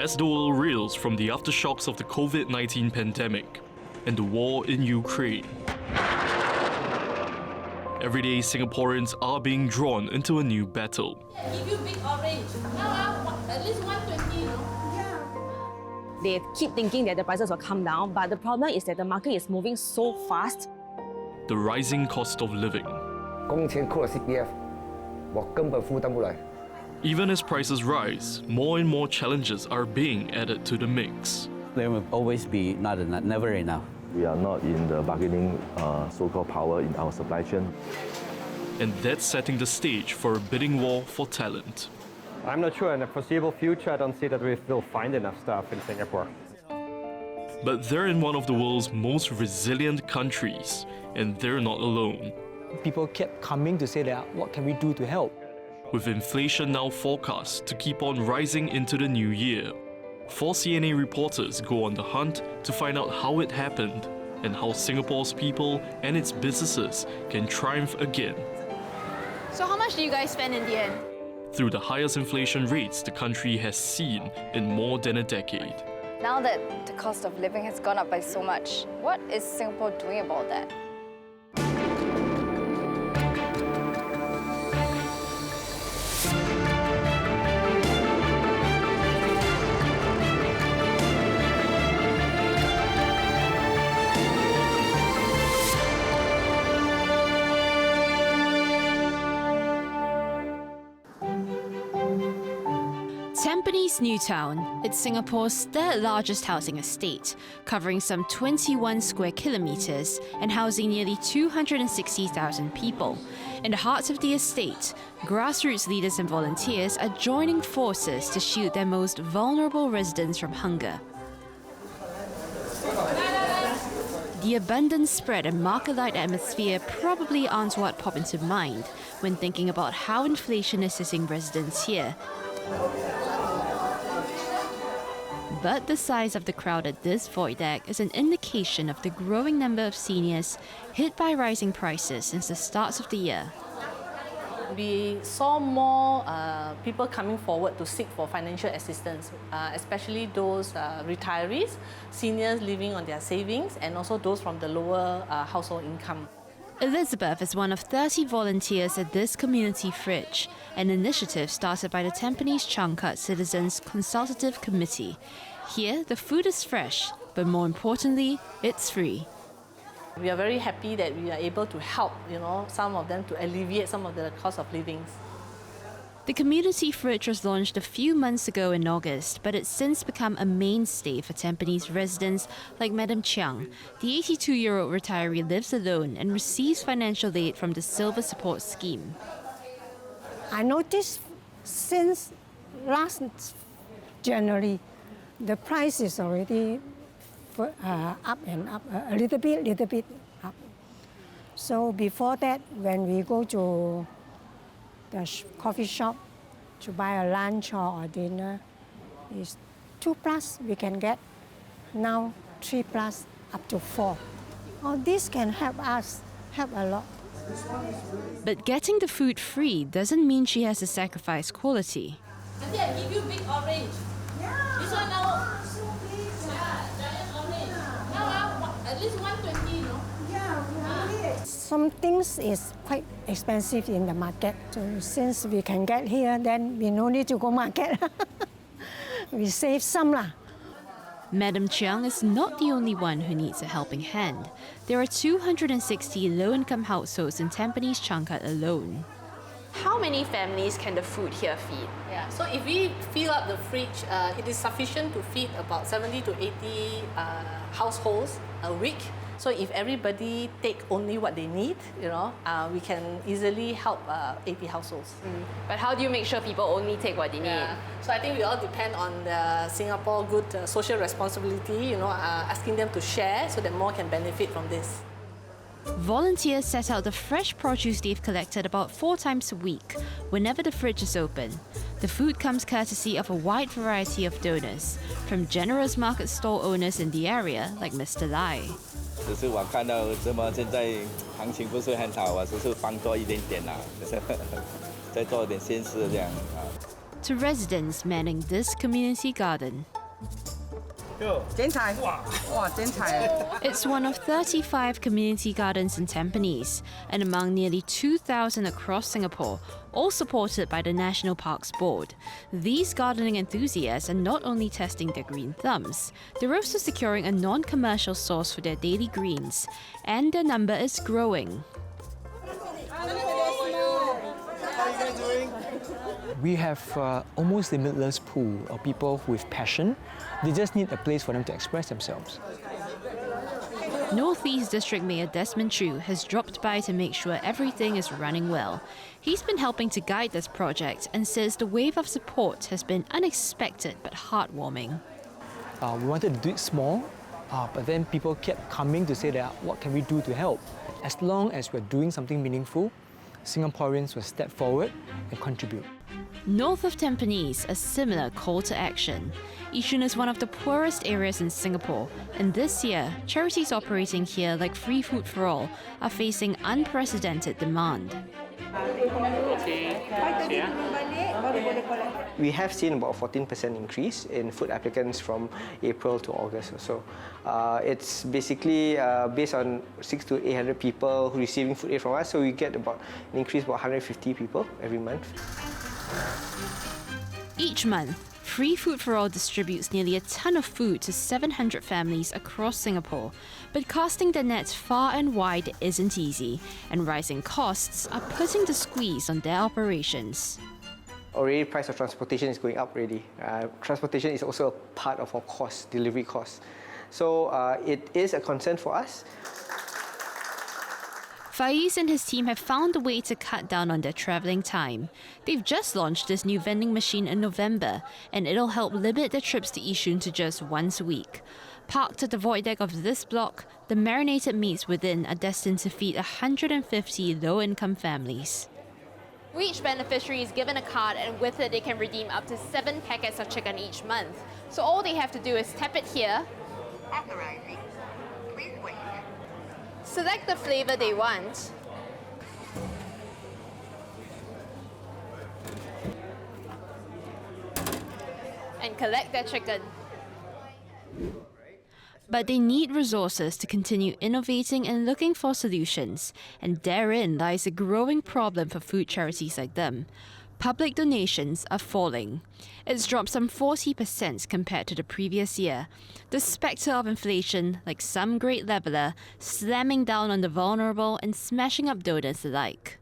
As the world reels from the aftershocks of the COVID-19 pandemic and the war in Ukraine, everyday Singaporeans are being drawn into a new battle. Give you big orange. Now at least 120, you know. They keep thinking that the prices will come down, but the problem is that the market is moving so fast. The rising cost of living. 工钱扣了 CPF， 我根本负担不来。 Even as prices rise, more and more challenges are being added to the mix. There will always be never enough. We are not in the bargaining so-called power in our supply chain. And that's setting the stage for a bidding war for talent. I'm not sure in the foreseeable future, I don't see that we will find enough staff in Singapore. But they're in one of the world's most resilient countries, and they're not alone. People kept coming to say that, what can we do to help? With inflation now forecast to keep on rising into the new year, 4 CNA reporters go on the hunt to find out how it happened and how Singapore's people and its businesses can triumph again. So how much do you guys spend in the end? Through the highest inflation rates the country has seen in more than a decade. Now that the cost of living has gone up by so much, what is Singapore doing about that? Tampines New Town. It's Singapore's third largest housing estate, covering some 21 square kilometres and housing nearly 260,000 people. In the heart of the estate, grassroots leaders and volunteers are joining forces to shield their most vulnerable residents from hunger. The abundant spread and market-like atmosphere probably aren't what pop into mind when thinking about how inflation is hitting residents here. But the size of the crowd at this void deck is an indication of the growing number of seniors hit by rising prices since the start of the year. We saw more people coming forward to seek for financial assistance, especially those retirees, seniors living on their savings, and also those from the lower household income. Elizabeth is one of 30 volunteers at this community fridge, an initiative started by the Tampines Changkat Citizens Consultative Committee. Here, the food is fresh, but more importantly, it's free. We are very happy that we are able to help, some of them to alleviate some of the cost of living. The community fridge was launched a few months ago in August, but it's since become a mainstay for Tampines residents like Madam Chiang. The 82-year-old retiree lives alone and receives financial aid from the Silver Support Scheme. I noticed since last January, the price is already up and up, a little bit up. So before that, when we go to the coffee shop to buy a lunch or a dinner, is 2+ we can get. Now 3+ up to 4. All this can help us, help a lot. But getting the food free doesn't mean she has to sacrifice quality. Auntie, I give you big orange. Yeah. This one now. Yeah, giant orange. Now at least 120, you know. Yeah. Some things is quite expensive in the market. So since we can get here, then we no need to go market. We save some lah. Madam Chiang is not the only one who needs a helping hand. There are 260 low-income households in Tampines Changkat alone. How many families can the food here feed? Yeah, so if we fill up the fridge, it is sufficient to feed about 70 to 80 households a week. So if everybody take only what they need, we can easily help 80 households. But how do you make sure people only take what they need? So I think we all depend on the Singapore good social responsibility, asking them to share so that more can benefit from this. Volunteers set out the fresh produce they've collected about 4 times a week, whenever the fridge is open. The food comes courtesy of a wide variety of donors, from generous market stall owners in the area like Mr. Lai. 只是我看到这么现在行情不是很好啊，只是帮多一点点啦，再做一点善事这样啊。to residents manning this community garden. It's one of 35 community gardens in Tampines and among nearly 2,000 across Singapore, all supported by the National Parks Board. These gardening enthusiasts are not only testing their green thumbs, they're also securing a non-commercial source for their daily greens, and their number is growing. We have almost limitless pool of people with passion. They just need a place for them to express themselves. North East District Mayor Desmond Chew has dropped by to make sure everything is running well. He's been helping to guide this project and says the wave of support has been unexpected but heartwarming. We wanted to do it small, but then people kept coming to say that what can we do to help? As long as we're doing something meaningful, Singaporeans will step forward and contribute. North of Tampines, a similar call to action. Yishun is one of the poorest areas in Singapore, and this year, charities operating here like Free Food for All are facing unprecedented demand. We have seen about a 14% increase in food applicants from April to August or so. It's basically based on 600 to 800 people who receiving food aid from us, so we get about an increase of about 150 people every month. Each month, Free Food for All distributes nearly a ton of food to 700 families across Singapore. But casting the net far and wide isn't easy, and rising costs are putting the squeeze on their operations. Already, price of transportation is going up already. Transportation is also a part of our cost, delivery costs. So it is a concern for us. Faiz and his team have found a way to cut down on their travelling time. They've just launched this new vending machine in November, and it'll help limit their trips to Yishun to just once a week. Parked at the void deck of this block, the marinated meats within are destined to feed 150 low-income families. Each beneficiary is given a card, and with it they can redeem up to 7 packets of chicken each month. So all they have to do is tap it here, authorizing, please wait, select the flavour they want, and collect their chicken. But they need resources to continue innovating and looking for solutions, and therein lies a growing problem for food charities like them. Public donations are falling. It's dropped some 40% compared to the previous year. The spectre of inflation, like some great leveller, slamming down on the vulnerable and smashing up donors alike.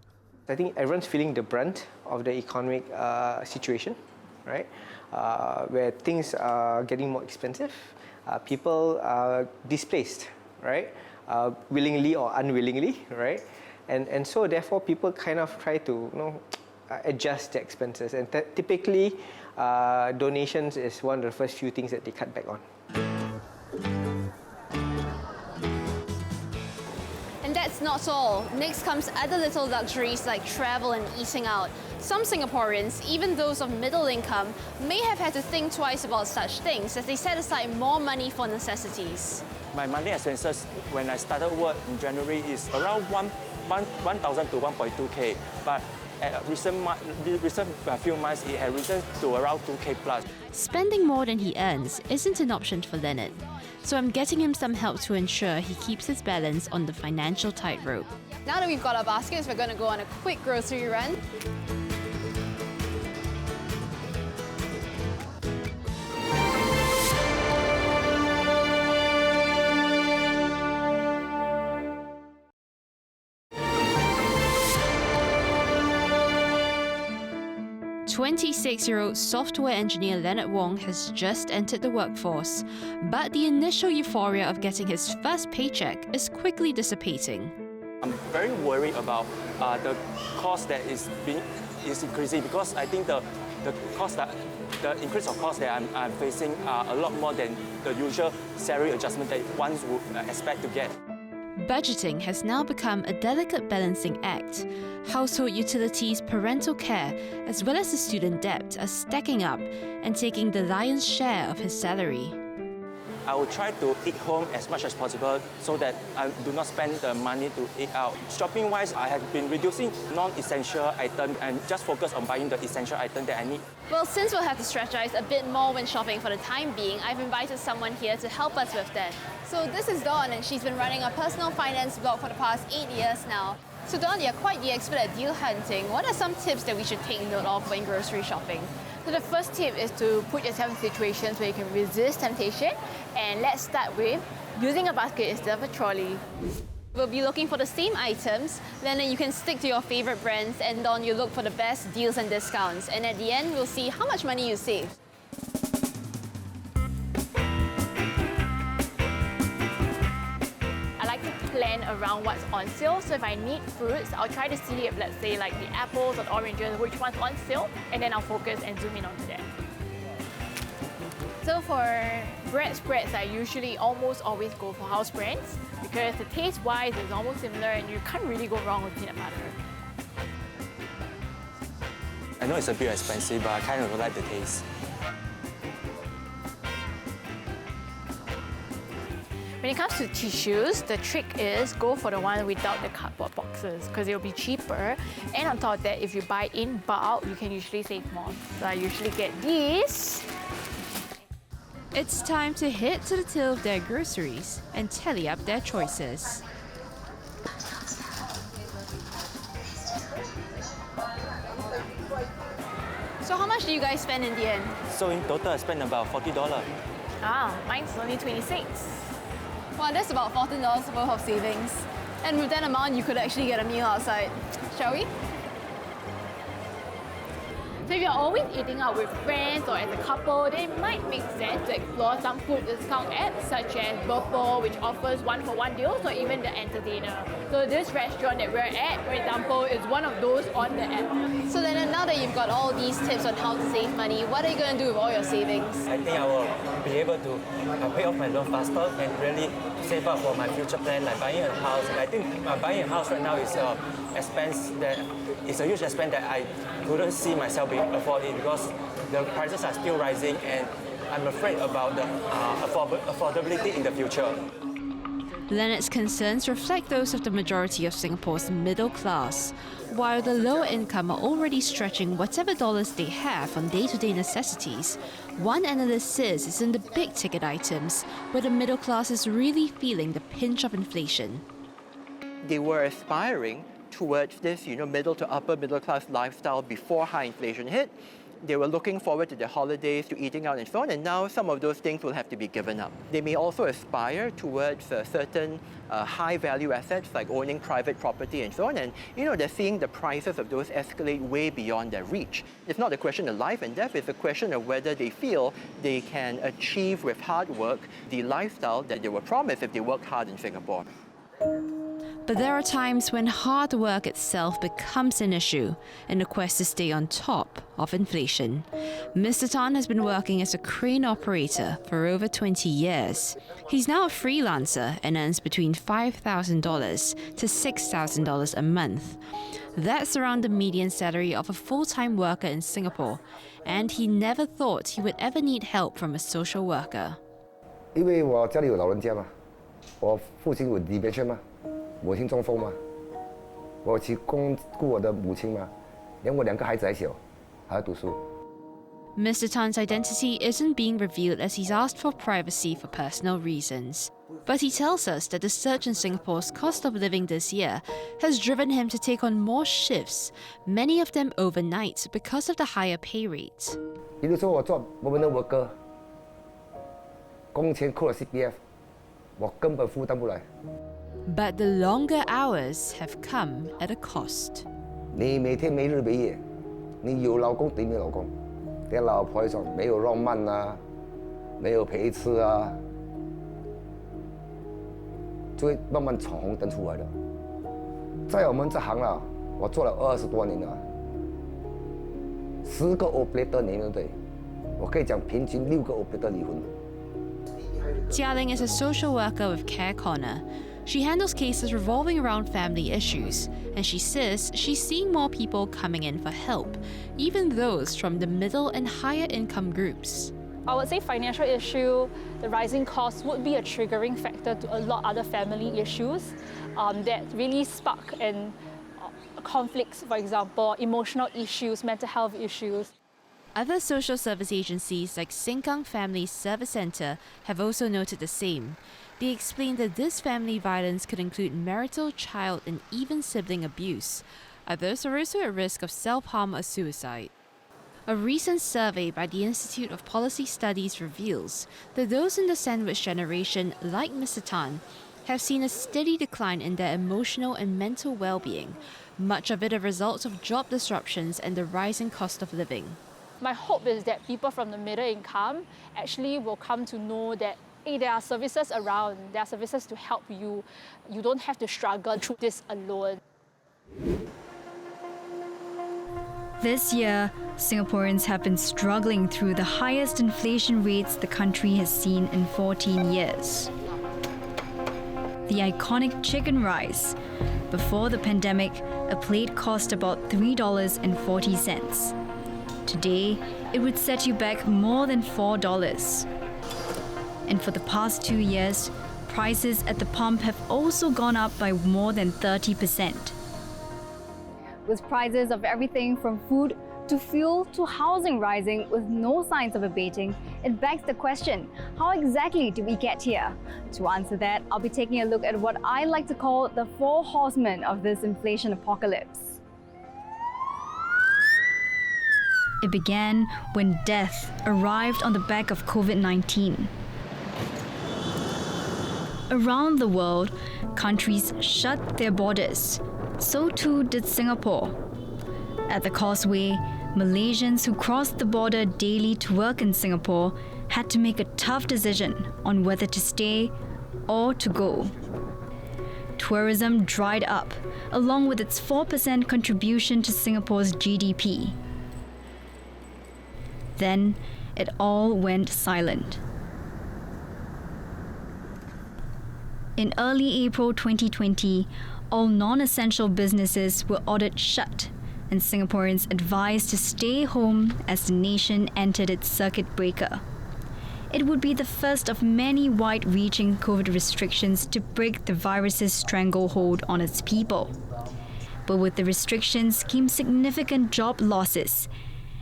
I think everyone's feeling the brunt of the economic situation, right? Where things are getting more expensive. People are displaced, right? Willingly or unwillingly, right? And so therefore people kind of try to adjust their expenses, and typically donations is one of the first few things that they cut back on. And that's not all. Next comes other little luxuries like travel and eating out. Some Singaporeans, even those of middle income, may have had to think twice about such things as they set aside more money for necessities. My monthly expenses when I started work in January is around 1,000 to 1.2K, but recent few months it has risen to around 2K plus. Spending more than he earns isn't an option for Leonard, so I'm getting him some help to ensure he keeps his balance on the financial tightrope. Now that we've got our baskets, we're going to go on a quick grocery run. "26-year-old software engineer Leonard Wong has just entered the workforce, but the initial euphoria of getting his first paycheck is quickly dissipating. I'm very worried about the cost that is increasing, because I think the increase of cost that I'm facing are a lot more than the usual salary adjustment that one would expect to get. Budgeting has now become a delicate balancing act. Household utilities, parental care, as well as the student debt are stacking up and taking the lion's share of his salary. I will try to eat home as much as possible so that I do not spend the money to eat out. Shopping-wise, I have been reducing non-essential items and just focus on buying the essential items that I need. Well, since we'll have to strategize a bit more when shopping for the time being, I've invited someone here to help us with that. So this is Dawn, and she's been running a personal finance blog for the past 8 years now. So Dawn, you're quite the expert at deal hunting. What are some tips that we should take note of when grocery shopping? So the first tip is to put yourself in situations where you can resist temptation. And let's start with using a basket instead of a trolley. We'll be looking for the same items, then you can stick to your favorite brands, and Dawn, you look for the best deals and discounts. And at the end, we'll see how much money you save. I like to plan around what's on sale. So if I need fruits, I'll try to see if, let's say, like the apples or the oranges, which one's on sale, and then I'll focus and zoom in onto that. So for bread spreads, I usually almost always go for house brands because the taste-wise is almost similar and you can't really go wrong with peanut butter. I know it's a bit expensive, but I kind of like the taste. When it comes to tissues, the trick is go for the one without the cardboard boxes because it'll be cheaper. And on top of that, if you buy in bulk, you can usually save more. So I usually get these. It's time to head to the till of their groceries and tally up their choices. So how much do you guys spend in the end? So in total, I spent about $40. Ah, mine's only 26. Well, that's about $14 worth of savings. And with that amount, you could actually get a meal outside. Shall we? So if you're always eating out with friends or as a couple, then it might make sense to explore some food discount apps such as Burpo, which offers 1-for-1 deals, or even The Entertainer. So this restaurant that we're at, for example, is one of those on the app. So then now that you've got all these tips on how to save money, what are you going to do with all your savings? I think I will be able to pay off my loan faster and really save up for my future plan, like buying a house. And I think buying a house right now is an expense that is a huge expense that I couldn't see myself afford it because the prices are still rising and I'm afraid about the affordability in the future. Leonard's concerns reflect those of the majority of Singapore's middle class. While the lower income are already stretching whatever dollars they have on day-to-day necessities, one analyst says it's in the big-ticket items where the middle class is really feeling the pinch of inflation. They were aspiring towards this, middle to upper middle class lifestyle before high inflation hit. They were looking forward to the holidays, to eating out and so on, and now some of those things will have to be given up. They may also aspire towards certain high-value assets like owning private property and so on, and they're seeing the prices of those escalate way beyond their reach. It's not a question of life and death, it's a question of whether they feel they can achieve with hard work the lifestyle that they were promised if they worked hard in Singapore. But there are times when hard work itself becomes an issue in the quest to stay on top of inflation. Mr. Tan has been working as a crane operator for over 20 years. He's now a freelancer and earns between $5,000 to $6,000 a month. That's around the median salary of a full-time worker in Singapore, and he never thought he would ever need help from a social worker. 因为我家里有老人家嘛，我父亲有dementia嘛。 母亲中风嘛，我去顾我的母亲嘛，连我2个孩子还小，还要读书。 Mr. Tan's identity isn't being revealed as he's asked for privacy for personal reasons. But he tells us that the surge in Singapore's cost of living this year has driven him to take on more shifts, many of them overnight because of the higher pay rate. 比如说我做permanent worker，工钱扣了 CPF， 我根本负担不来。 But the longer hours have come at a cost. 你每天没日没夜，你有老公等于没有老公，你老婆说没有浪漫啊，没有陪吃啊，就会慢慢闯红灯出来的。在我们这行了，我做了20多年了，10个 operator 离婚对，我可以讲平均6个 operator 离婚。 Jialing is a social worker with Care Corner. She handles cases revolving around family issues, and she says she's seeing more people coming in for help, even those from the middle and higher income groups. I would say financial issue, the rising costs would be a triggering factor to a lot of other family issues that really spark and conflicts, for example, emotional issues, mental health issues. Other social service agencies like Sengkang Family Service Centre have also noted the same. They explain that this family violence could include marital, child, and even sibling abuse. Others are also at risk of self-harm or suicide. A recent survey by the Institute of Policy Studies reveals that those in the sandwich generation, like Mr. Tan, have seen a steady decline in their emotional and mental well-being, much of it a result of job disruptions and the rising cost of living. My hope is that people from the middle income actually will come to know that there are services around, there are services to help you. You don't have to struggle through this alone. This year, Singaporeans have been struggling through the highest inflation rates the country has seen in 14 years. The iconic chicken rice. Before the pandemic, a plate cost about $3.40. Today, it would set you back more than $4. And for the past 2 years, prices at the pump have also gone up by more than 30%. With prices of everything from food to fuel to housing rising with no signs of abating, it begs the question, how exactly did we get here? To answer that, I'll be taking a look at what I like to call the 4 horsemen of this inflation apocalypse. It began when death arrived on the back of COVID-19. Around the world, countries shut their borders. So too did Singapore. At the Causeway, Malaysians who crossed the border daily to work in Singapore had to make a tough decision on whether to stay or to go. Tourism dried up, along with its 4% contribution to Singapore's GDP. Then it all went silent. In early April 2020, all non-essential businesses were ordered shut, and Singaporeans advised to stay home as the nation entered its circuit breaker. It would be the first of many wide-reaching COVID restrictions to break the virus's stranglehold on its people. But with the restrictions came significant job losses,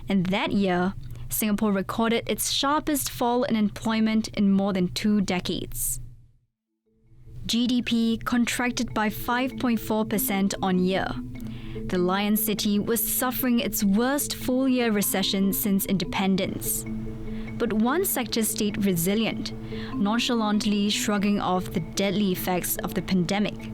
and that year, Singapore recorded its sharpest fall in employment in more than 2 decades. GDP contracted by 5.4% on year. The Lion City was suffering its worst full-year recession since independence. But one sector stayed resilient, nonchalantly shrugging off the deadly effects of the pandemic.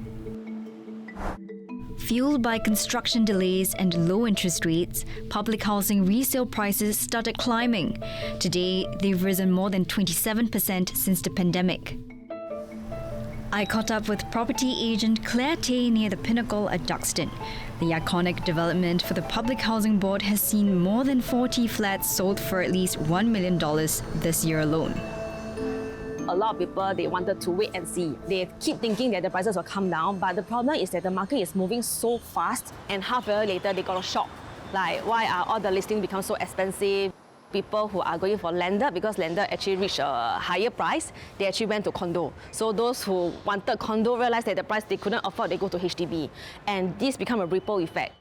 Fueled by construction delays and low interest rates, public housing resale prices started climbing. Today, they've risen more than 27% since the pandemic. I caught up with property agent Claire Tay near the Pinnacle at Duxton. The iconic development for the Public Housing Board has seen more than 40 flats sold for at least $1 million this year alone. A lot of people, they wanted to wait and see. They keep thinking that the prices will come down, but the problem is that the market is moving so fast, and half a year later, they got a shock. Like, why are all the listings become so expensive? People who are going for landed, because landed actually reached a higher price, they actually went to condo. So those who wanted condo realized that the price they couldn't afford, they go to HDB. And this become a ripple effect.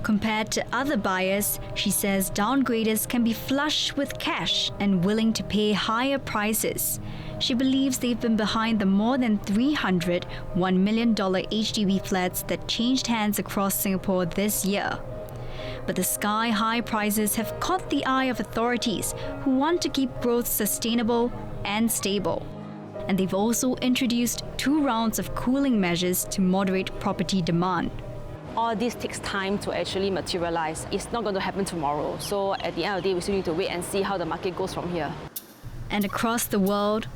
Compared to other buyers, she says downgraders can be flush with cash and willing to pay higher prices. She believes they've been behind the more than 300 $1 million HDB flats that changed hands across Singapore this year. But the sky-high prices have caught the eye of authorities who want to keep growth sustainable and stable. And they've also introduced 2 rounds of cooling measures to moderate property demand. All this takes time to actually materialize. It's not going to happen tomorrow. So at the end of the day, we still need to wait and see how the market goes from here. And across the world,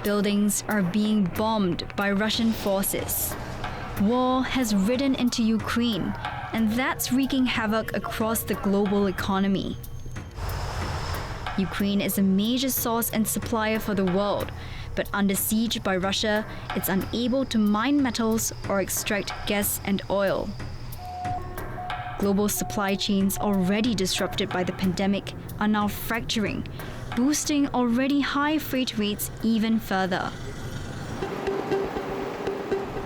buildings are being bombed by Russian forces. War has ridden into Ukraine, and that's wreaking havoc across the global economy. Ukraine is a major source and supplier for the world, but under siege by Russia, it's unable to mine metals or extract gas and oil. Global supply chains already disrupted by the pandemic are now fracturing, boosting already high freight rates even further.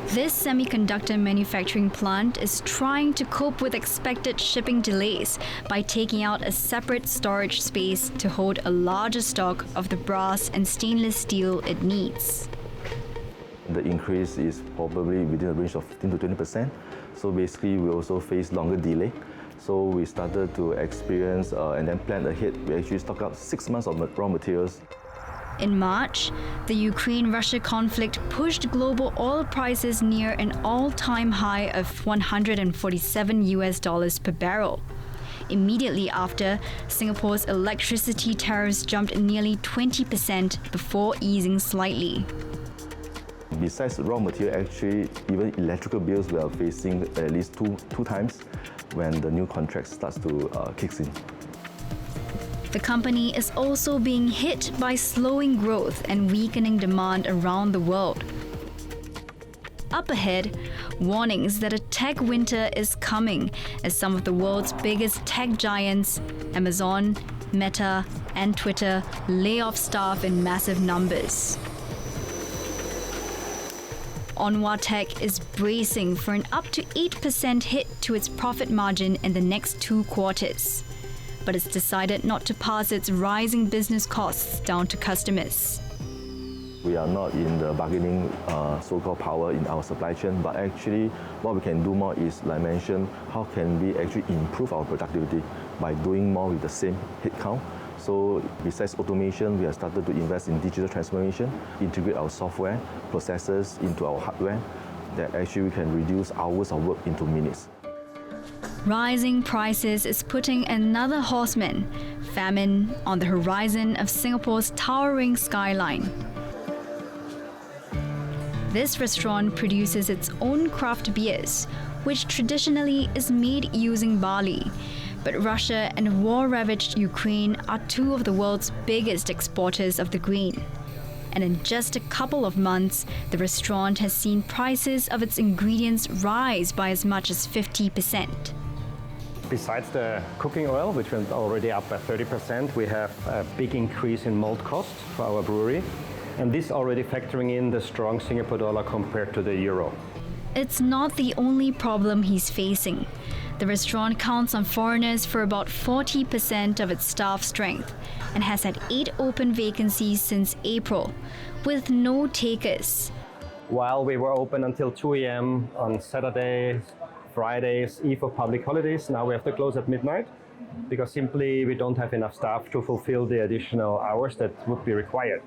This semiconductor manufacturing plant is trying to cope with expected shipping delays by taking out a separate storage space to hold a larger stock of the brass and stainless steel it needs. The increase is probably within a range of 15 to 20%. So basically, we also face longer delay. So we started to experience and then plan ahead. We actually stock out 6 months of raw materials. In March, the Ukraine-Russia conflict pushed global oil prices near an all-time high of $147 per barrel. Immediately after, Singapore's electricity tariffs jumped nearly 20% before easing slightly. Besides raw material, actually, even electrical bills we are facing at least two times when the new contract starts to kick in. The company is also being hit by slowing growth and weakening demand around the world. Up ahead, warnings that a tech winter is coming as some of the world's biggest tech giants, Amazon, Meta, and Twitter, lay off staff in massive numbers. Onwa Tech is bracing for an up to 8% hit to its profit margin in the next 2 quarters. But it's decided not to pass its rising business costs down to customers. We are not in the bargaining so-called power in our supply chain, but actually what we can do more is, like I mentioned, how can we actually improve our productivity by doing more with the same headcount. So besides automation, we have started to invest in digital transformation, integrate our software processes into our hardware, that actually we can reduce hours of work into minutes. Rising prices is putting another horseman, famine, on the horizon of Singapore's towering skyline. This restaurant produces its own craft beers, which traditionally is made using barley. But Russia and war-ravaged Ukraine are 2 of the world's biggest exporters of the grain. And in just a couple of months, the restaurant has seen prices of its ingredients rise by as much as 50%. Besides the cooking oil, which went already up by 30%, we have a big increase in malt cost for our brewery. And this already factoring in the strong Singapore dollar compared to the euro. It's not the only problem he's facing. The restaurant counts on foreigners for about 40% of its staff strength and has had 8 open vacancies since April, with no takers. While we were open until 2 a.m. on Saturdays, Fridays, eve of public holidays, now we have to close at midnight because simply we don't have enough staff to fulfill the additional hours that would be required.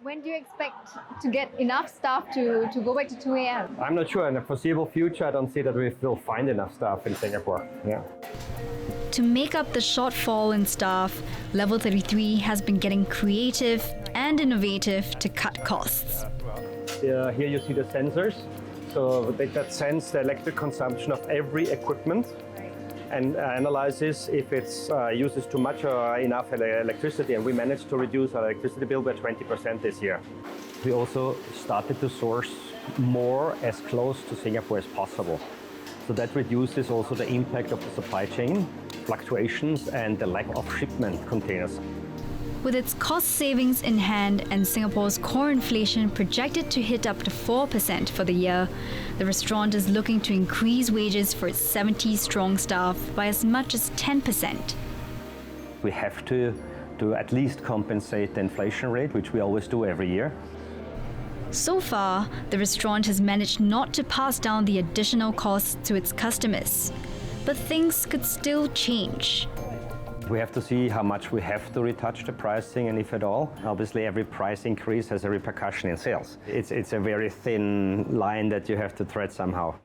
When do you expect to get enough staff to go back to 2 a.m.? I'm not sure. In the foreseeable future, I don't see that we will find enough staff in Singapore. Yeah. To make up the shortfall in staff, Level 33 has been getting creative and innovative to cut costs. Here you see the sensors. So that sense the electric consumption of every equipment and analyzes if it uses too much or enough electricity, and we managed to reduce our electricity bill by 20% this year. We also started to source more as close to Singapore as possible. So that reduces also the impact of the supply chain fluctuations and the lack of shipment containers. With its cost savings in hand and Singapore's core inflation projected to hit up to 4% for the year, the restaurant is looking to increase wages for its 70-strong staff by as much as 10%. We have to at least compensate the inflation rate, which we always do every year. So far, the restaurant has managed not to pass down the additional costs to its customers. But things could still change. We have to see how much we have to retouch the pricing, and if at all. Obviously, every price increase has a repercussion in sales. It's a very thin line that you have to thread somehow.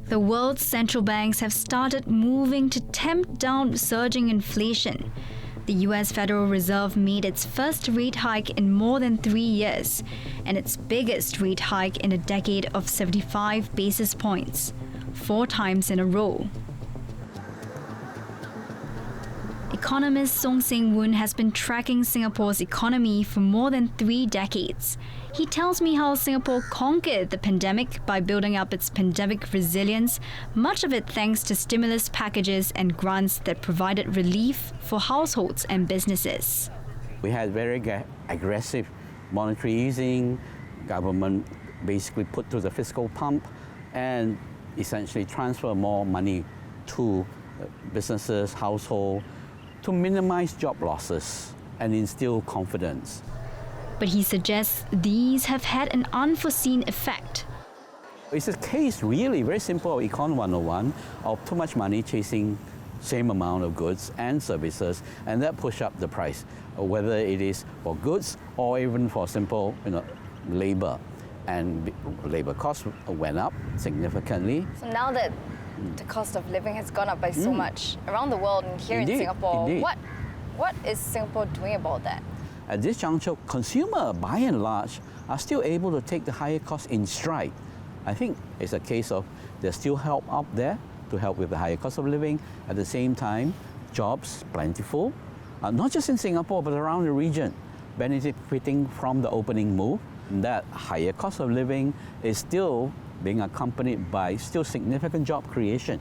The world's central banks have started moving to tamp down surging inflation. The US Federal Reserve made its first rate hike in more than 3 years, and its biggest rate hike in a decade of 75 basis points, 4 times in a row. economist Song Seng-woon has been tracking Singapore's economy for more than 3 decades. He tells me how Singapore conquered the pandemic by building up its pandemic resilience, much of it thanks to stimulus packages and grants that provided relief for households and businesses. We had very aggressive monetary easing, government basically put through the fiscal pump and essentially transfer more money to businesses, households, to minimize job losses and instill confidence. But he suggests these have had an unforeseen effect. It's a case really very simple of Econ 101 of too much money chasing same amount of goods and services, and that push up the price, whether it is for goods or even for simple labor. And labor costs went up significantly. So now that the cost of living has gone up by so much around the world and here in Singapore, what is Singapore doing about that? At this juncture, consumers, by and large, are still able to take the higher cost in stride. I think it's a case of there's still help out there to help with the higher cost of living. At the same time, jobs plentiful, not just in Singapore, but around the region, benefiting from the opening move. That higher cost of living is still being accompanied by still significant job creation.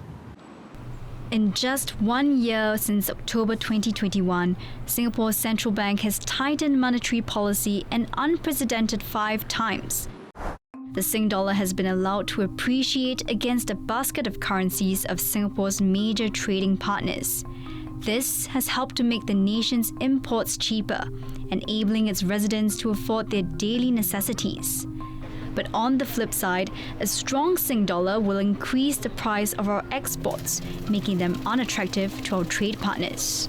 In just 1 year since October 2021, Singapore's central bank has tightened monetary policy an unprecedented 5 times. The Sing dollar has been allowed to appreciate against a basket of currencies of Singapore's major trading partners. This has helped to make the nation's imports cheaper, enabling its residents to afford their daily necessities. But on the flip side, a strong Sing dollar will increase the price of our exports, making them unattractive to our trade partners.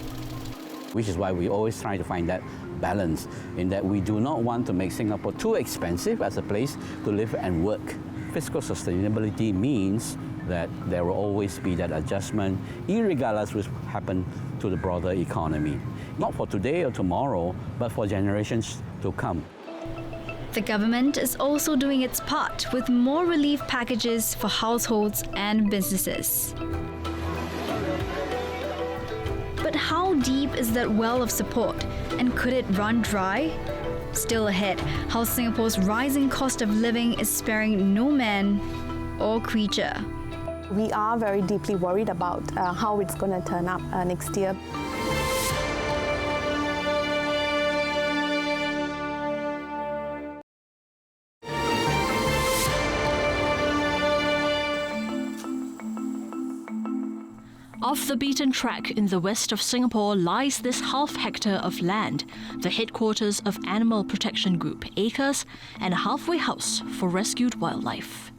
Which is why we always try to find that balance, in that we do not want to make Singapore too expensive as a place to live and work. Fiscal sustainability means that there will always be that adjustment, irregardless of what happens to the broader economy. Not for today or tomorrow, but for generations to come. The government is also doing its part with more relief packages for households and businesses. But how deep is that well of support, and could it run dry? Still ahead, how Singapore's rising cost of living is sparing no man or creature. We are very deeply worried about how it's going to turn up next year. Off the beaten track in the west of Singapore lies this half-hectare of land, the headquarters of animal protection group ACRES, and a halfway house for rescued wildlife.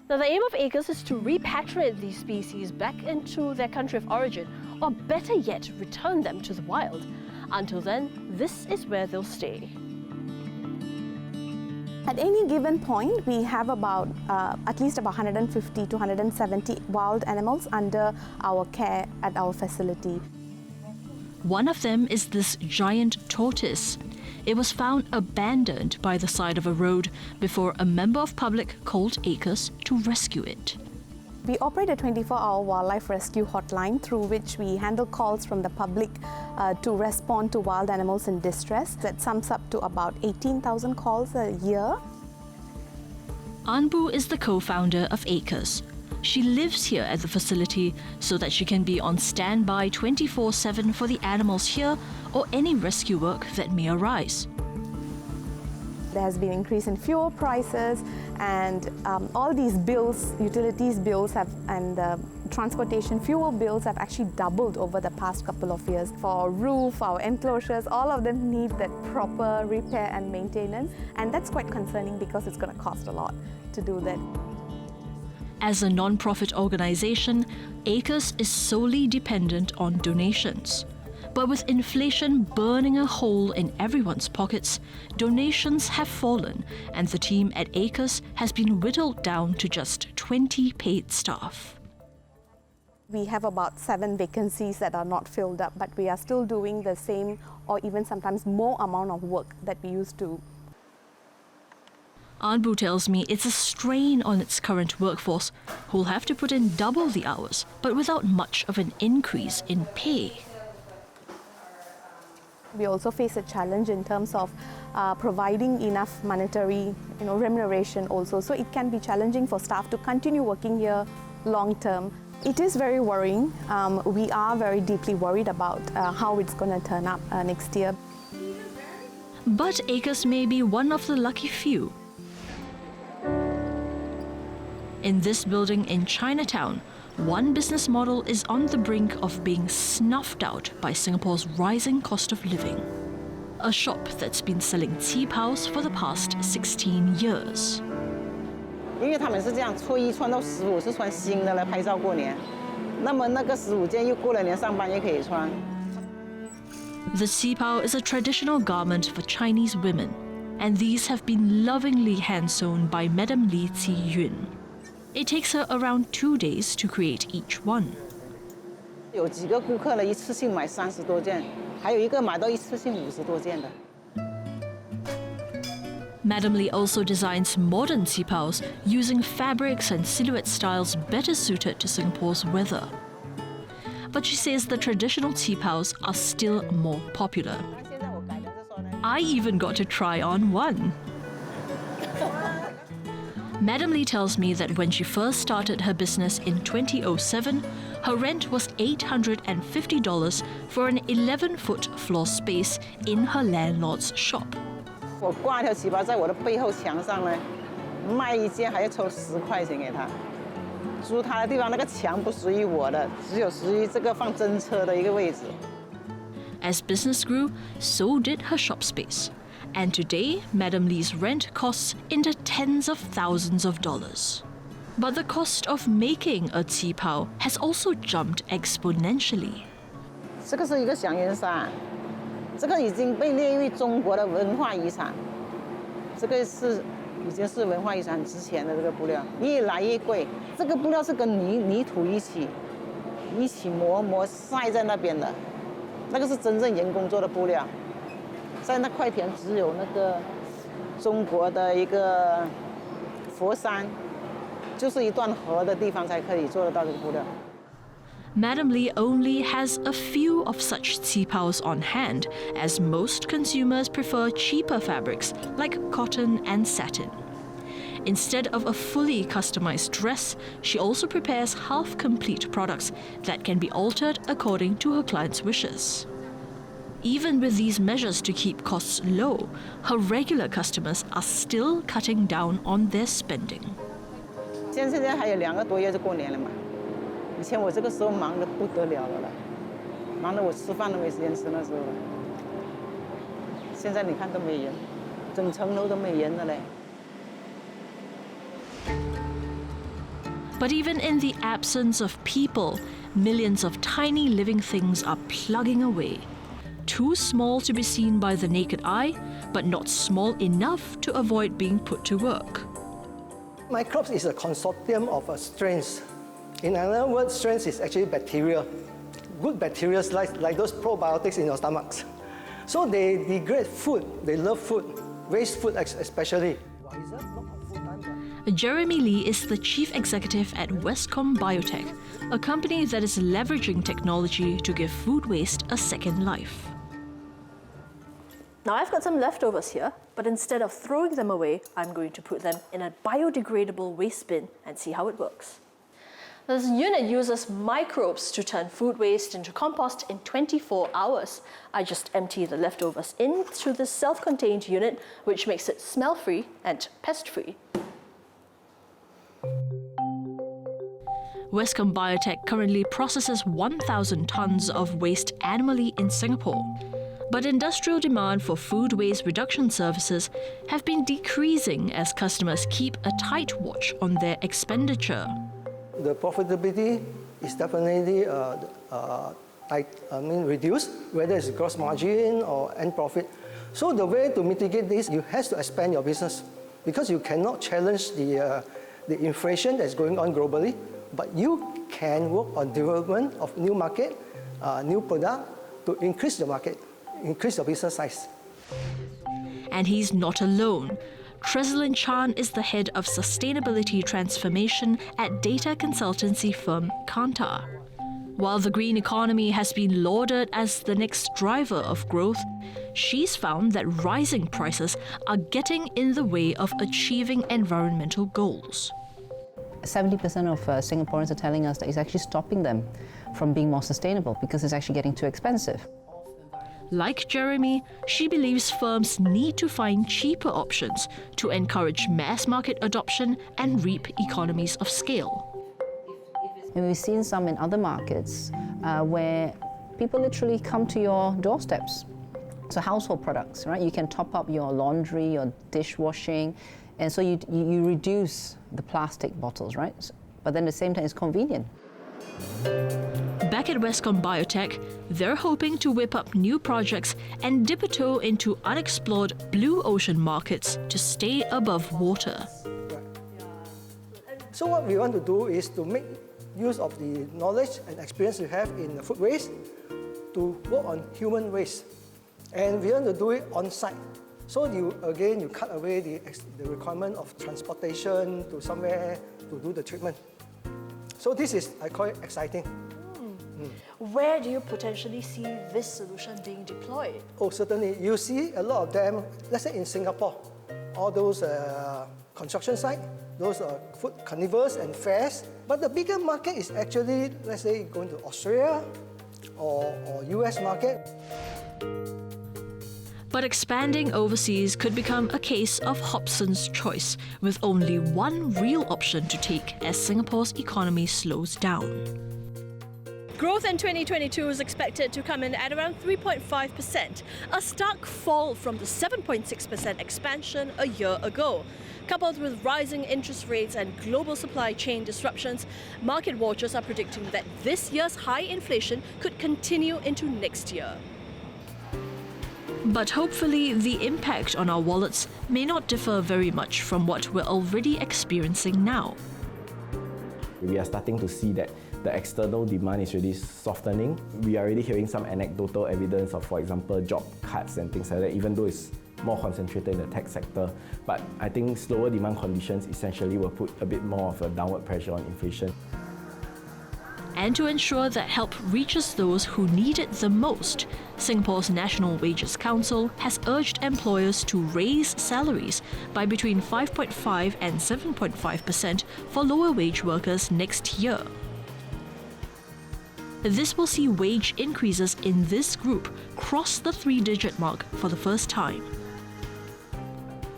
Now, the aim of ACRES is to repatriate these species back into their country of origin, or better yet, return them to the wild. Until then, this is where they'll stay. At any given point, we have about at least about 150 to 170 wild animals under our care at our facility. One of them is this giant tortoise. It was found abandoned by the side of a road before a member of public called ACRES to rescue it. We operate a 24-hour wildlife rescue hotline through which we handle calls from the public to respond to wild animals in distress. That sums up to about 18,000 calls a year. Anbu is the co-founder of ACRES. She lives here at the facility so that she can be on standby 24/7 for the animals here or any rescue work that may arise. There has been an increase in fuel prices, and all these bills, utilities bills and transportation fuel bills have actually doubled over the past couple of years. For our roof, our enclosures, all of them need that proper repair and maintenance, and that's quite concerning because it's going to cost a lot to do that. As a non-profit organization, ACRES is solely dependent on donations. But with inflation burning a hole in everyone's pockets, donations have fallen, and the team at ACRES has been whittled down to just 20 paid staff. We have about 7 vacancies that are not filled up, but we are still doing the same or even sometimes more amount of work that we used to. Anbu tells me it's a strain on its current workforce, who'll have to put in double the hours, but without much of an increase in pay. We also face a challenge in terms of providing enough monetary remuneration also. So it can be challenging for staff to continue working here long term. It is very worrying. We are very deeply worried about how it's going to turn up next year. But Acres may be one of the lucky few. In this building in Chinatown, one business model is on the brink of being snuffed out by Singapore's rising cost of living. A shop that's been selling qipaos for the past 16 years. 因为他们是这样，初一穿到15是穿新的来拍照过年，那么那个15件又过了年上班也可以穿。 The qipao is a traditional garment for Chinese women, and these have been lovingly hand-sewn by Madam Li Qiyun. It takes her around 2 days to create each one. 有几个顾客呢，一次性买30多件，还有一个买到一次性50多件的。 Madam Li also designs modern qipaos using fabrics and silhouette styles better suited to Singapore's weather. But she says the traditional qipaos are still more popular. I even got to try on one. Madam Li tells me that when she first started her business in 2007, her rent was $850 for an 11-foot floor space in her landlord's shop. 我挂一条旗袍在我的背后墙上呢，卖一件还要抽10块钱给他。租他的地方那个墙不属于我的，只有属于这个放真车的一个位置。 As business grew, so did her shop space. And today, Madam Li's rent costs in the tens of thousands of dollars. But the cost of making a qipao has also jumped exponentially. 这个是一个祥云纱，这个已经被列为中国的文化遗产。这个是已经是文化遗产值钱的这个布料，越来越贵。这个布料是跟泥土一起磨晒在那边的，那个是真正人工做的布料。 在那块田只有那个中国的一个佛山，就是一段河的地方才可以做得到这个布料。 Madam Li only has a few of such qipaos on hand, as most consumers prefer cheaper fabrics like cotton and satin. Instead of a fully customized dress, she also prepares half-complete products that can be altered according to her clients' wishes. Even with these measures to keep costs low, her regular customers are still cutting down on their spending. 现在还有2个多月就过年了嘛，以前我这个时候忙得不得了了，忙得我吃饭都没时间吃那时候了。现在你看都没人，整层楼都没人了嘞。 But even in the absence of people, millions of tiny living things are plugging away. Too small to be seen by the naked eye, but not small enough to avoid being put to work. Microbes is a consortium of strains. In other words, strains is actually bacteria. Good bacteria like those probiotics in your stomachs. So they degrade food, they love food, waste food especially. Jeremy Lee is the chief executive at Westcom Biotech, a company that is leveraging technology to give food waste a second life. Now I've got some leftovers here, but instead of throwing them away, I'm going to put them in a biodegradable waste bin and see how it works. This unit uses microbes to turn food waste into compost in 24 hours. I just empty the leftovers into this self-contained unit, which makes it smell-free and pest-free. Westcom Biotech currently processes 1,000 tons of waste annually in Singapore. But industrial demand for food waste reduction services have been decreasing as customers keep a tight watch on their expenditure. The profitability is definitely reduced, whether it's gross margin or end profit. So the way to mitigate this, you have to expand your business because you cannot challenge the inflation that's going on globally, but you can work on development of new market, new product to increase the market, increase the business size. And he's not alone. Treslin Chan is the head of sustainability transformation at data consultancy firm Kantar. While the green economy has been lauded as the next driver of growth, she's found that rising prices are getting in the way of achieving environmental goals. 70% of Singaporeans are telling us that it's actually stopping them from being more sustainable because it's actually getting too expensive. Like Jeremy, she believes firms need to find cheaper options to encourage mass market adoption and reap economies of scale. And we've seen some in other markets where people literally come to your doorsteps. So household products, right? You can top up your laundry, your dishwashing, and so you reduce the plastic bottles, right? But then at the same time, it's convenient. Back at Westcon Biotech, they're hoping to whip up new projects and dip a toe into unexplored blue ocean markets to stay above water. So what we want to do is to make use of the knowledge and experience we have in food waste to work on human waste. And we want to do it on site. So you cut away the requirement of transportation to somewhere to do the treatment. So this is, I call it exciting. Where do you potentially see this solution being deployed? Oh, certainly. You see a lot of them, let's say in Singapore, all those construction sites, those food carnivals and fairs. But the bigger market is actually, let's say, going to Australia or US market. But expanding overseas could become a case of Hobson's choice, with only one real option to take as Singapore's economy slows down. Growth in 2022 is expected to come in at around 3.5%, a stark fall from the 7.6% expansion a year ago. Coupled with rising interest rates and global supply chain disruptions, market watchers are predicting that this year's high inflation could continue into next year. But hopefully, the impact on our wallets may not differ very much from what we're already experiencing now. We are starting to see that the external demand is really softening. We are already hearing some anecdotal evidence of, for example, job cuts and things like that, even though it's more concentrated in the tech sector. But I think slower demand conditions essentially will put a bit more of a downward pressure on inflation. And to ensure that help reaches those who need it the most, Singapore's National Wages Council has urged employers to raise salaries by between 5.5% and 7.5% for lower wage workers next year. This will see wage increases in this group cross the 3-digit mark for the first time.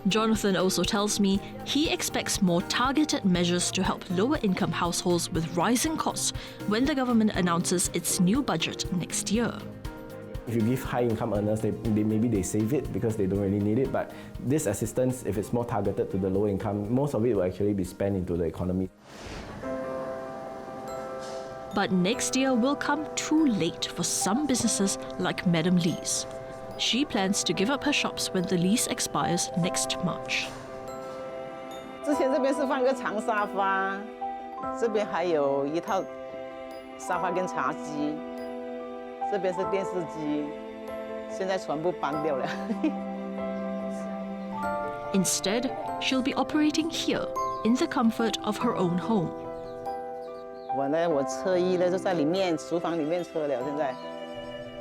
Jonathan also tells me he expects more targeted measures to help lower-income households with rising costs when the government announces its new budget next year. If you give high-income earners, maybe they save it because they don't really need it, but this assistance, if it's more targeted to the low income, most of it will actually be spent into the economy. But next year will come too late for some businesses like Madam Lee's. She plans to give up her shops when the lease expires next March. 之前这边是放个长沙发，这边还有一套沙发跟茶几，这边是电视机，现在全部搬掉了。Instead, she'll be operating here in the comfort of her own home. 我车衣呢就在里面，厨房里面车了，现在。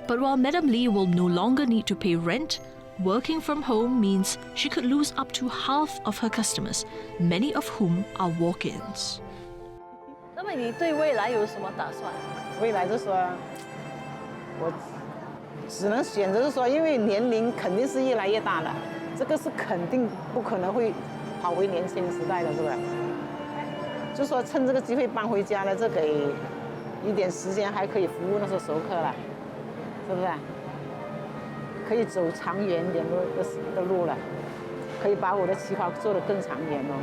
But while Madam Lee will no longer need to pay rent, working from home means she could lose up to half of her customers, many of whom are walk-ins. 那么你对未来有什么打算？未来就说，我只能选择是说，因为年龄肯定是越来越大了，这个是肯定不可能会跑回年轻时代的，是吧？就说趁这个机会搬回家了，这给一点时间还可以服务那些熟客了。 是不是？可以走长远一点的路了，可以把我的企划做得更长远哦。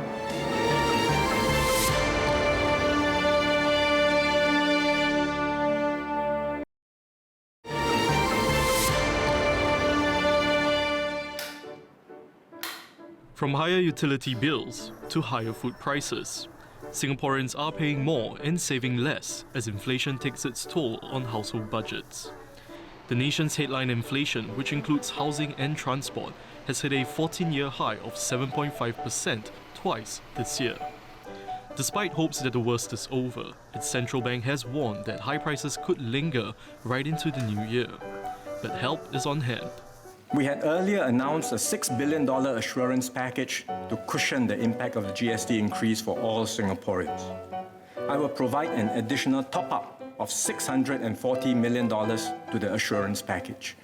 From higher utility bills to higher food prices, Singaporeans are paying more and saving less as inflation takes its toll on household budgets. The nation's headline inflation, which includes housing and transport, has hit a 14-year high of 7.5% twice this year. Despite hopes that the worst is over, its central bank has warned that high prices could linger right into the new year. But help is on hand. We had earlier announced a $6 billion assurance package to cushion the impact of the GST increase for all Singaporeans. I will provide an additional top-up of $640 million to the assurance package.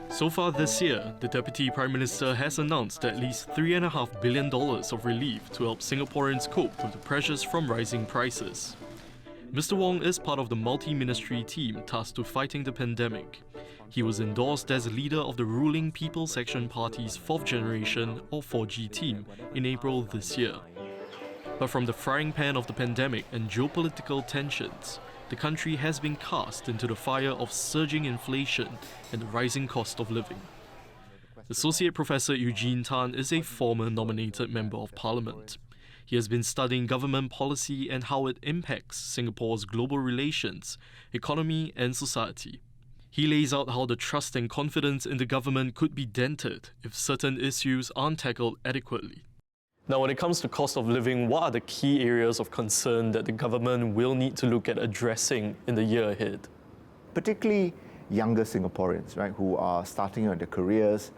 So far this year, the Deputy Prime Minister has announced at least $3.5 billion of relief to help Singaporeans cope with the pressures from rising prices. Mr. Wong is part of the multi-ministry team tasked with fighting the pandemic. He was endorsed as leader of the ruling People's Action Party's 4th generation or 4G team in April this year. But from the frying pan of the pandemic and geopolitical tensions, the country has been cast into the fire of surging inflation and the rising cost of living. Associate Professor Eugene Tan is a former nominated Member of Parliament. He has been studying government policy and how it impacts Singapore's global relations, economy and society. He lays out how the trust and confidence in the government could be dented if certain issues aren't tackled adequately. Now, when it comes to cost of living, what are the key areas of concern that the government will need to look at addressing in the year ahead? Particularly younger Singaporeans, right, who are starting out their careers,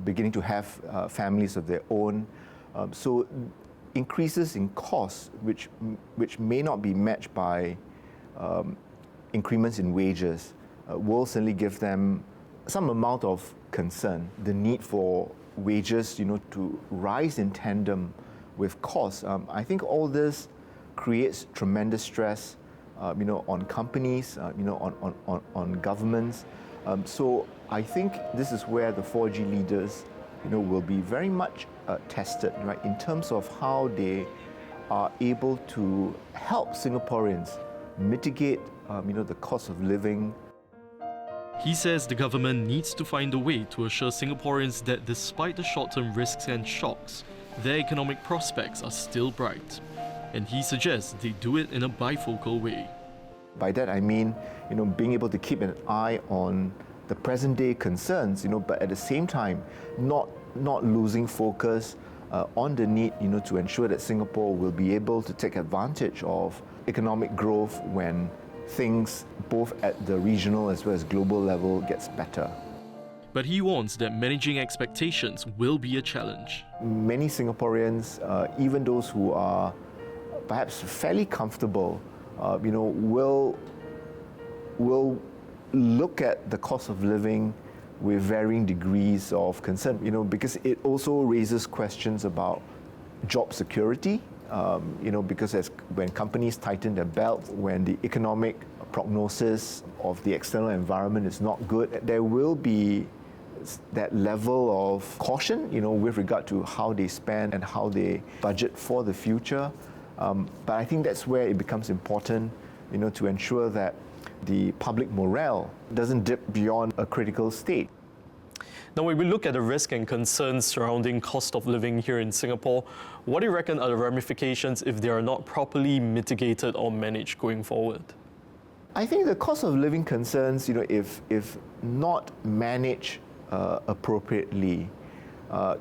beginning to have families of their own. So increases in costs, which may not be matched by increments in wages, will certainly give them some amount of concern. The need for wages, to rise in tandem with costs. I think all this creates tremendous stress, on companies, on governments. So I think this is where the 4G leaders, will be very much tested, right, in terms of how they are able to help Singaporeans mitigate, the cost of living. He says the government needs to find a way to assure Singaporeans that despite the short-term risks and shocks, their economic prospects are still bright. And he suggests they do it in a bifocal way. By that I mean, being able to keep an eye on the present-day concerns, but at the same time, not losing focus on the need, to ensure that Singapore will be able to take advantage of economic growth when things, both at the regional as well as global level, gets better. But he warns that managing expectations will be a challenge. Many Singaporeans, even those who are perhaps fairly comfortable, will look at the cost of living with varying degrees of concern, because it also raises questions about job security. Because when companies tighten their belt, when the economic prognosis of the external environment is not good, there will be that level of caution, with regard to how they spend and how they budget for the future. But I think that's where it becomes important, to ensure that the public morale doesn't dip beyond a critical state. Now, when we look at the risk and concerns surrounding cost of living here in Singapore, what do you reckon are the ramifications if they are not properly mitigated or managed going forward? I think the cost of living concerns, if not managed appropriately,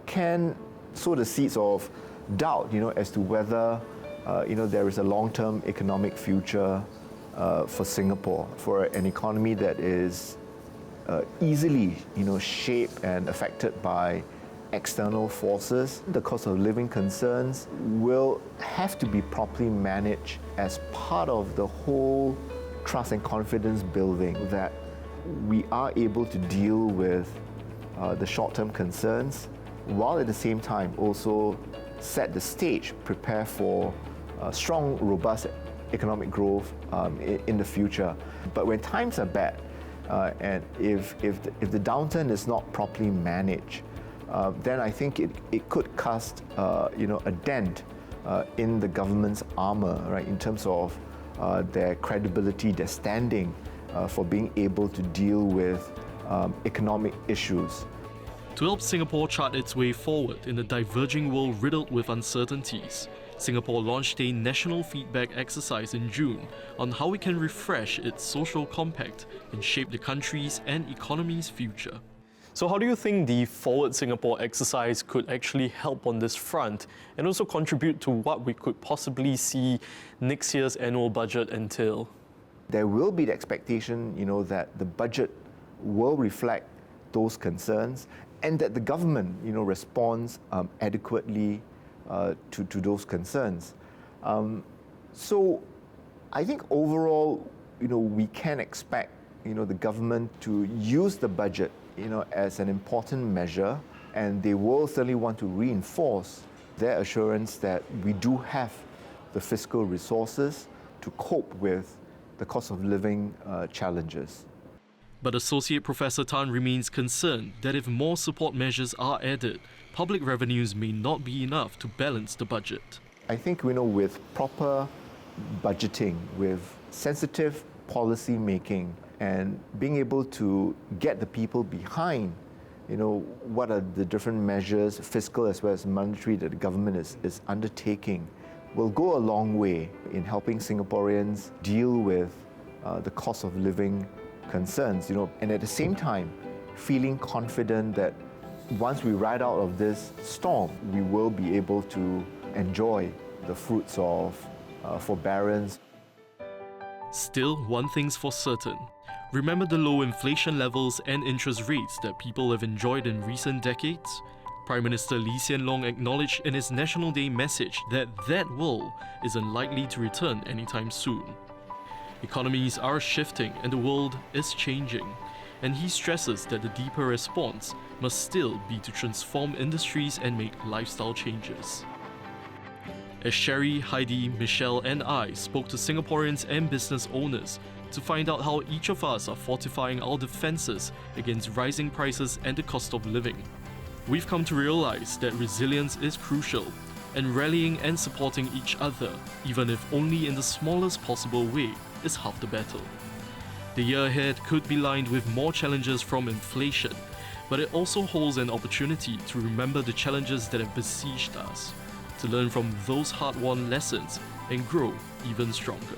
can sow the seeds of doubt, as to whether, there is a long-term economic future for Singapore, for an economy that is easily, shaped and affected by external forces. The cost of living concerns will have to be properly managed as part of the whole trust and confidence building, that we are able to deal with the short-term concerns, while at the same time also set the stage, prepare for strong, robust economic growth in the future. But when times are bad, and if the downturn is not properly managed, then I think it could cast a dent in the government's armor, right, in terms of their credibility, their standing for being able to deal with economic issues. To help Singapore chart its way forward in a diverging world riddled with uncertainties, Singapore launched a national feedback exercise in June on how it can refresh its social compact and shape the country's and economy's future. So how do you think the Forward Singapore exercise could actually help on this front and also contribute to what we could possibly see next year's annual budget entail? There will be the expectation, that the budget will reflect those concerns and that the government, responds adequately to those concerns. So I think overall, we can expect, the government to use the budget, as an important measure, and they will certainly want to reinforce their assurance that we do have the fiscal resources to cope with the cost of living challenges. But Associate Professor Tan remains concerned that if more support measures are added, public revenues may not be enough to balance the budget. I think, with proper budgeting, with sensitive policy making, and being able to get the people behind, what are the different measures, fiscal as well as monetary, that the government is undertaking, will go a long way in helping Singaporeans deal with the cost of living concerns, and at the same time, feeling confident that once we ride out of this storm, we will be able to enjoy the fruits of forbearance. Still, one thing's for certain. Remember the low inflation levels and interest rates that people have enjoyed in recent decades? Prime Minister Lee Hsien Loong acknowledged in his National Day message that world is unlikely to return anytime soon. Economies are shifting and the world is changing, and he stresses that the deeper response must still be to transform industries and make lifestyle changes. As Sherry, Heidi, Michelle and I spoke to Singaporeans and business owners to find out how each of us are fortifying our defences against rising prices and the cost of living, we've come to realise that resilience is crucial, and rallying and supporting each other, even if only in the smallest possible way, is half the battle. The year ahead could be lined with more challenges from inflation, but it also holds an opportunity to remember the challenges that have besieged us, to learn from those hard-won lessons and grow even stronger.